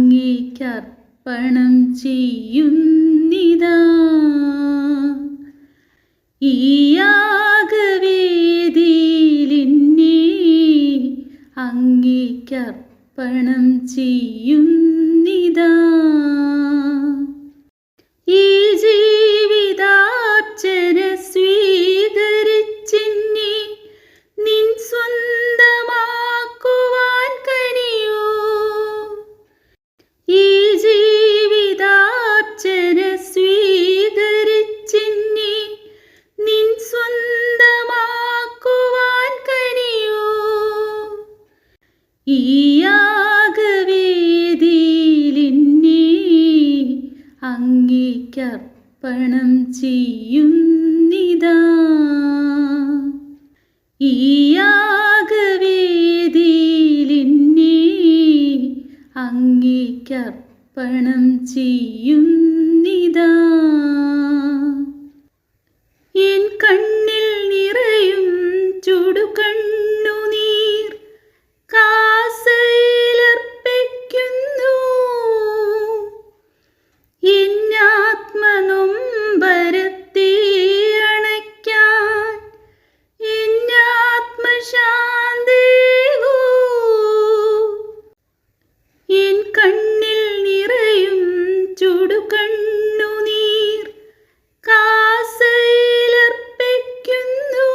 അങ്ങേക്കർപ്പണം ചെയ്യുന്നിതാ. ഈ യാഗവേദിയിലെന്നെ അങ്ങേക്കർപ്പണം ചെയ്യുന്നിതാ. ഈ ജീവിതാർച്ചന സ്വീകരിച്ചെന്നെ നിൻ സ്വന്തമാക്കുവാൻ കനിയോ. ഈ ജീവിതാർച്ചന സ്വീകരിച്ചെന്നെ നിൻ സ്വന്തമാക്കുവാൻ കനിയോ. ഈ യാഗവേദിയിലെന്നെ അങ്ങേക്കർപ്പണം ചെയ്യുന്നിതാ. ഈ യാഗവേദിയിലെന്നെ അങ്ങേക്കർപ്പണം ചെയ്യുന്നിതാ. എൻ കണ്ണിൽ നിറയും ചുടുകണ്ണുനീർ കാസയിലർപ്പിക്കുന്നു. എന്നാത്മനൊമ്പരത്തെ അണയ്ക്കാൻ എന്നാത്മശാന്തേകൂ. എൻ കണ്ണിൽ നിറയും ചുടുകണ്ണുനീർ കാസയിലർപ്പിക്കുന്നു.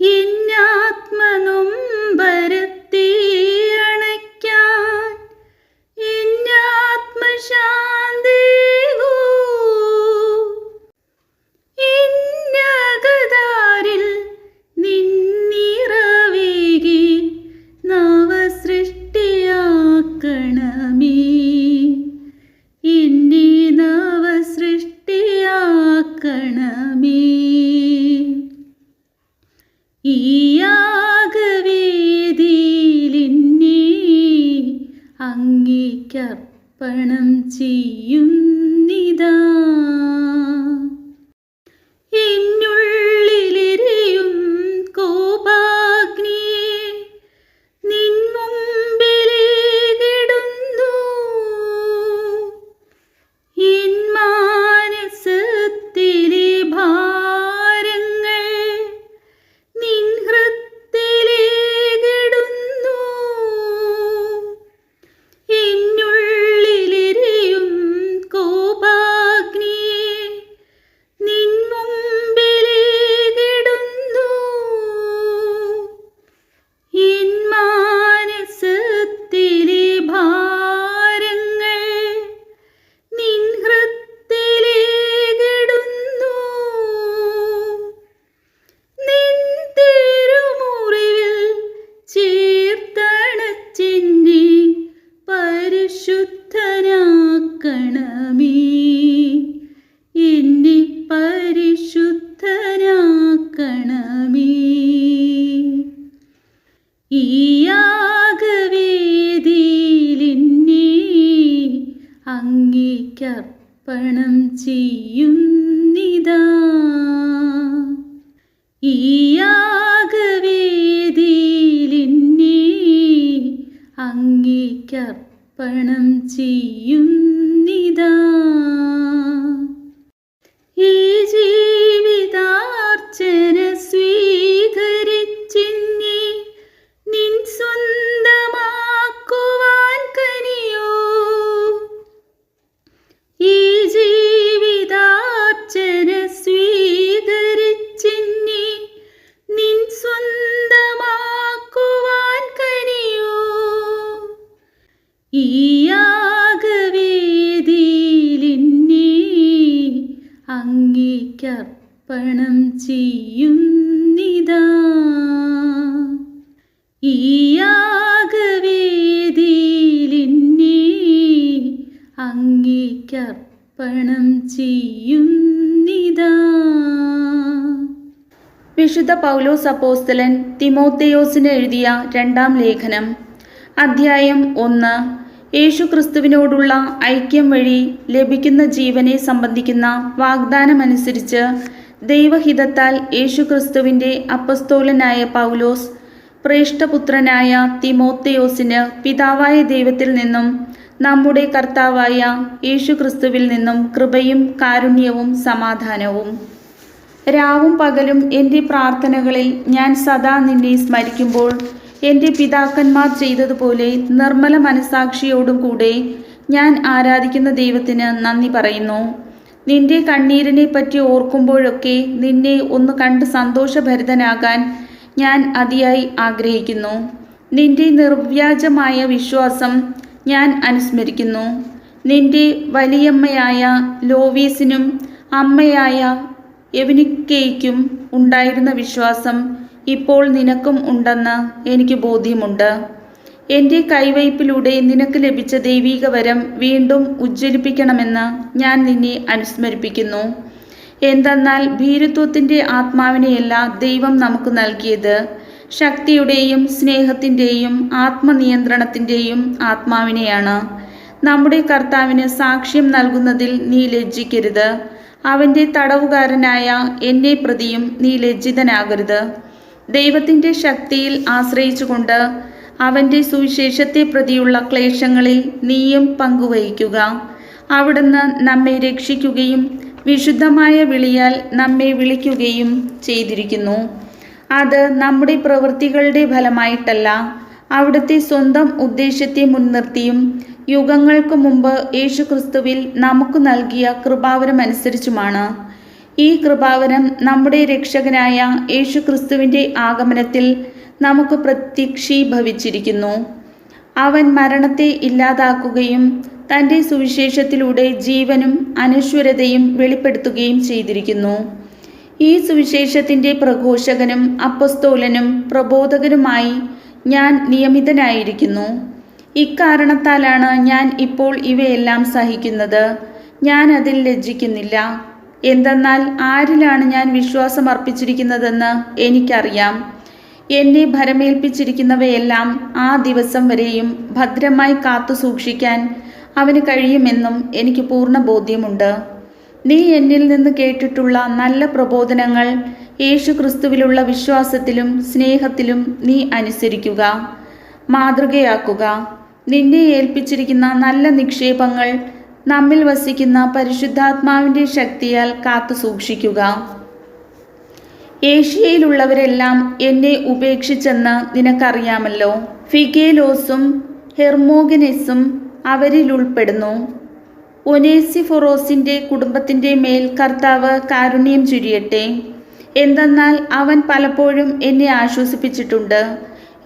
എന്നാത്മനൊമ്പരത്തെ അണയ്ക്കാൻ എന്നാത്മശാന്തേകൂ. എന്നകതാരിൽ നിന്നിറവേകി നവസൃഷ്ടിയാക്കണമേ. എന്നെ നവസൃഷ്ടിയാക്കണമേ. ഈ യാഗവേദിയിലെന്നെ അങ്ങേക്കർപ്പണം ചെയ്യുന്നിതാ. എന്നുള്ളിലെരിയും കോപാഗ്നിയെ നിൻ മുമ്പിലേകിടുന്നു. എൻ മാനസത്തിലെ ഭാരങ്ങൾ നിൻ ഹൃത്തിലേകിടുന്നു. എന്നുള്ളിലെരിയും കോപാഗ്നിയെ നിൻ മുമ്പിലേകിടുന്നു. എൻ മാനസത്തിലെ ഭാരങ്ങൾ നിൻ ഹൃത്തിലേകിടുന്നു. നിൻ തിരുമുറിവിൽ ചേർത്തണച്ചെന്നെ പരിശുദ്ധനാക്കണമേ. എന്നെ പരിശുദ്ധനാക്കണമേ. ഈ യാഗവേദിയിലെന്നെ അങ്ങേക്കർപ്പണം ചെയ്യുന്നിതാ. ഈ യാഗവേദിയിലെന്നെ അങ്ങേക്കർപ്പണം ചെയ്യുന്നിതാ. ഈ ജീവിതാർച്ചന സ്വീകരിച്ചെന്നെ നിൻ സ്വന്തമാക്കുവാൻ കനിയോ. ഈ ജീവിതാർച്ചന സ്വീകരിച്ചെന്നെ നിൻ സ്വന്തമാക്കുവാൻ കനിയോ. ഈ യാഗവേദിയിലെന്നെ അങ്ങേക്കർപ്പണം ചെയ്യുന്നിതാ. ഈ യാഗവേദിയിലെന്നെ അങ്ങേക്കർപ്പണം ചെയ്യുന്നിതാ. വിശുദ്ധ പൗലോസ് അപ്പോസ്തലൻ തിമോഥെയോസിന് എഴുതിയ രണ്ടാം ലേഖനം, അധ്യായം 1. യേശുക്രിസ്തുവിനോടുള്ള ഐക്യം വഴി ലഭിക്കുന്ന ജീവനെ സംബന്ധിക്കുന്ന വാഗ്ദാനമനുസരിച്ച് ദൈവഹിതത്താൽ യേശുക്രിസ്തുവിൻ്റെ അപ്പസ്തോലനായ പൗലോസ് ശ്രേഷ്ഠപുത്രനായ തിമോത്തേയോസിന് പിതാവായ ദൈവത്തിൽ നിന്നും നമ്മുടെ കർത്താവായ യേശുക്രിസ്തുവിൽ നിന്നും കൃപയും കാരുണ്യവും സമാധാനവും. രാവും പകലും എൻ്റെ പ്രാർത്ഥനകളിൽ ഞാൻ സദാ നിന്നെ സ്മരിക്കുമ്പോൾ എൻ്റെ പിതാക്കന്മാർ ചെയ്തതുപോലെ നിർമ്മല മനസാക്ഷിയോടും കൂടെ ഞാൻ ആരാധിക്കുന്ന ദൈവത്തിന് നന്ദി പറയുന്നു. നിന്റെ കണ്ണീരിനെ പറ്റി ഓർക്കുമ്പോഴൊക്കെ നിന്നെ ഒന്ന് കണ്ട് സന്തോഷഭരിതനാകാൻ ഞാൻ അതിയായി ആഗ്രഹിക്കുന്നു. നിന്റെ നിർവ്യാജമായ വിശ്വാസം ഞാൻ അനുസ്മരിക്കുന്നു. നിന്റെ വലിയമ്മയായ ലോവീസിനും അമ്മയായ എവനിക്കേയ്ക്കും ഉണ്ടായിരുന്ന വിശ്വാസം ഇപ്പോൾ നിനക്കും ഉണ്ടെന്ന് എനിക്ക് ബോധ്യമുണ്ട്. എൻ്റെ കൈവയ്പിലൂടെ നിനക്ക് ലഭിച്ച ദൈവീക വരം വീണ്ടും ഉജ്ജ്വലിപ്പിക്കണമെന്ന് ഞാൻ നിന്നെ അനുസ്മരിപ്പിക്കുന്നു. എന്തെന്നാൽ ഭീരുത്വത്തിൻ്റെ ആത്മാവിനെയല്ല ദൈവം നമുക്ക് നൽകിയത്, ശക്തിയുടെയും സ്നേഹത്തിൻ്റെയും ആത്മനിയന്ത്രണത്തിൻ്റെയും ആത്മാവിനെയാണ്. നമ്മുടെ കർത്താവിന് സാക്ഷ്യം നൽകുന്നതിൽ നീ ലജ്ജിക്കരുത്. അവൻ്റെ തടവുകാരനായ എന്നെ പ്രതിയും നീ ലജ്ജിതനാകരുത്. ദൈവത്തിൻ്റെ ശക്തിയിൽ ആശ്രയിച്ചുകൊണ്ട് അവൻ്റെ സുവിശേഷത്തെ പ്രതിയുള്ള ക്ലേശങ്ങളിൽ നീയും പങ്കുവഹിക്കുക. അവിടുന്ന് നമ്മെ രക്ഷിക്കുകയും വിശുദ്ധമായ വിളിയാൽ നമ്മെ വിളിക്കുകയും ചെയ്തിരിക്കുന്നു. അത് നമ്മുടെ പ്രവൃത്തികളുടെ ഫലമായിട്ടല്ല, അവിടുത്തെ സ്വന്തം ഉദ്ദേശ്യത്തെ മുൻനിർത്തിയും യുഗങ്ങൾക്ക് മുമ്പ് യേശുക്രിസ്തുവിൽ നമുക്ക് നൽകിയ കൃപാവരമനുസരിച്ചുമാണ്. ഈ കൃപാവരം നമ്മുടെ രക്ഷകനായ യേശുക്രിസ്തുവിൻ്റെ ആഗമനത്തിൽ നമുക്ക് പ്രത്യക്ഷീഭവിച്ചിരിക്കുന്നു. അവൻ മരണത്തെ ഇല്ലാതാക്കുകയും തൻ്റെ സുവിശേഷത്തിലൂടെ ജീവനും അനശ്വരതയും വെളിപ്പെടുത്തുകയും ചെയ്തിരിക്കുന്നു. ഈ സുവിശേഷത്തിൻ്റെ പ്രഘോഷകനും അപ്പസ്തോലനും പ്രബോധകനുമായി ഞാൻ നിയമിതനായിരിക്കുന്നു. ഇക്കാരണത്താലാണ് ഞാൻ ഇപ്പോൾ ഇവയെല്ലാം സഹിക്കുന്നത്. ഞാൻ അതിൽ ലജ്ജിക്കുന്നില്ല. എന്തെന്നാൽ ആരിലാണ് ഞാൻ വിശ്വാസം അർപ്പിച്ചിരിക്കുന്നതെന്ന് എനിക്കറിയാം. എന്നെ ഭരമേൽപ്പിച്ചിരിക്കുന്നവയെല്ലാം ആ ദിവസം വരെയും ഭദ്രമായി കാത്തു സൂക്ഷിക്കാൻ അവന് കഴിയുമെന്നും എനിക്ക് പൂർണ്ണ ബോധ്യമുണ്ട്. നീ എന്നിൽ നിന്ന് കേട്ടിട്ടുള്ള നല്ല പ്രബോധനങ്ങൾ യേശുക്രിസ്തുവിലുള്ള വിശ്വാസത്തിലും സ്നേഹത്തിലും നീ അനുസരിക്കുക, മാതൃകയാക്കുക. നിന്നെ ഏൽപ്പിച്ചിരിക്കുന്ന നല്ല നിക്ഷേപങ്ങൾ നമ്മിൽ വസിക്കുന്ന പരിശുദ്ധാത്മാവിൻ്റെ ശക്തിയാൽ കാത്തു സൂക്ഷിക്കുക. ഏഷ്യയിലുള്ളവരെല്ലാം എന്നെ ഉപേക്ഷിച്ചെന്ന് നിനക്കറിയാമല്ലോ. ഫിഗേലോസും ഹെർമോഗനസും അവരിൽ ഉൾപ്പെടുന്നു. ഒനേസിഫൊറോസിൻ്റെ കുടുംബത്തിൻ്റെ മേൽ കർത്താവ് കാരുണ്യം ചൊരിയട്ടെ. എന്തെന്നാൽ അവൻ പലപ്പോഴും എന്നെ ആശ്വസിപ്പിച്ചിട്ടുണ്ട്.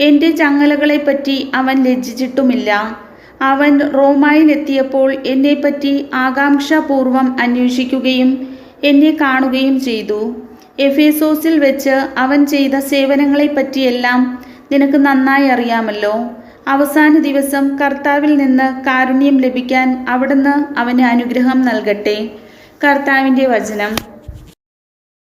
എൻ്റെ ചങ്ങലകളെപ്പറ്റി അവൻ ലജ്ജിച്ചിട്ടുമില്ല. അവൻ റോമായിലെത്തിയപ്പോൾ എന്നെപ്പറ്റി ആകാംക്ഷാപൂർവം അന്വേഷിക്കുകയും എന്നെ കാണുകയും ചെയ്തു. എഫേസോസിൽ വെച്ച് അവൻ ചെയ്ത സേവനങ്ങളെപ്പറ്റിയെല്ലാം നിനക്ക് നന്നായി അറിയാമല്ലോ. അവസാന ദിവസം കർത്താവിൽ നിന്ന് കാരുണ്യം ലഭിക്കാൻ അവിടുന്ന് അവന് അനുഗ്രഹം നൽകട്ടെ. കർത്താവിൻ്റെ വചനം.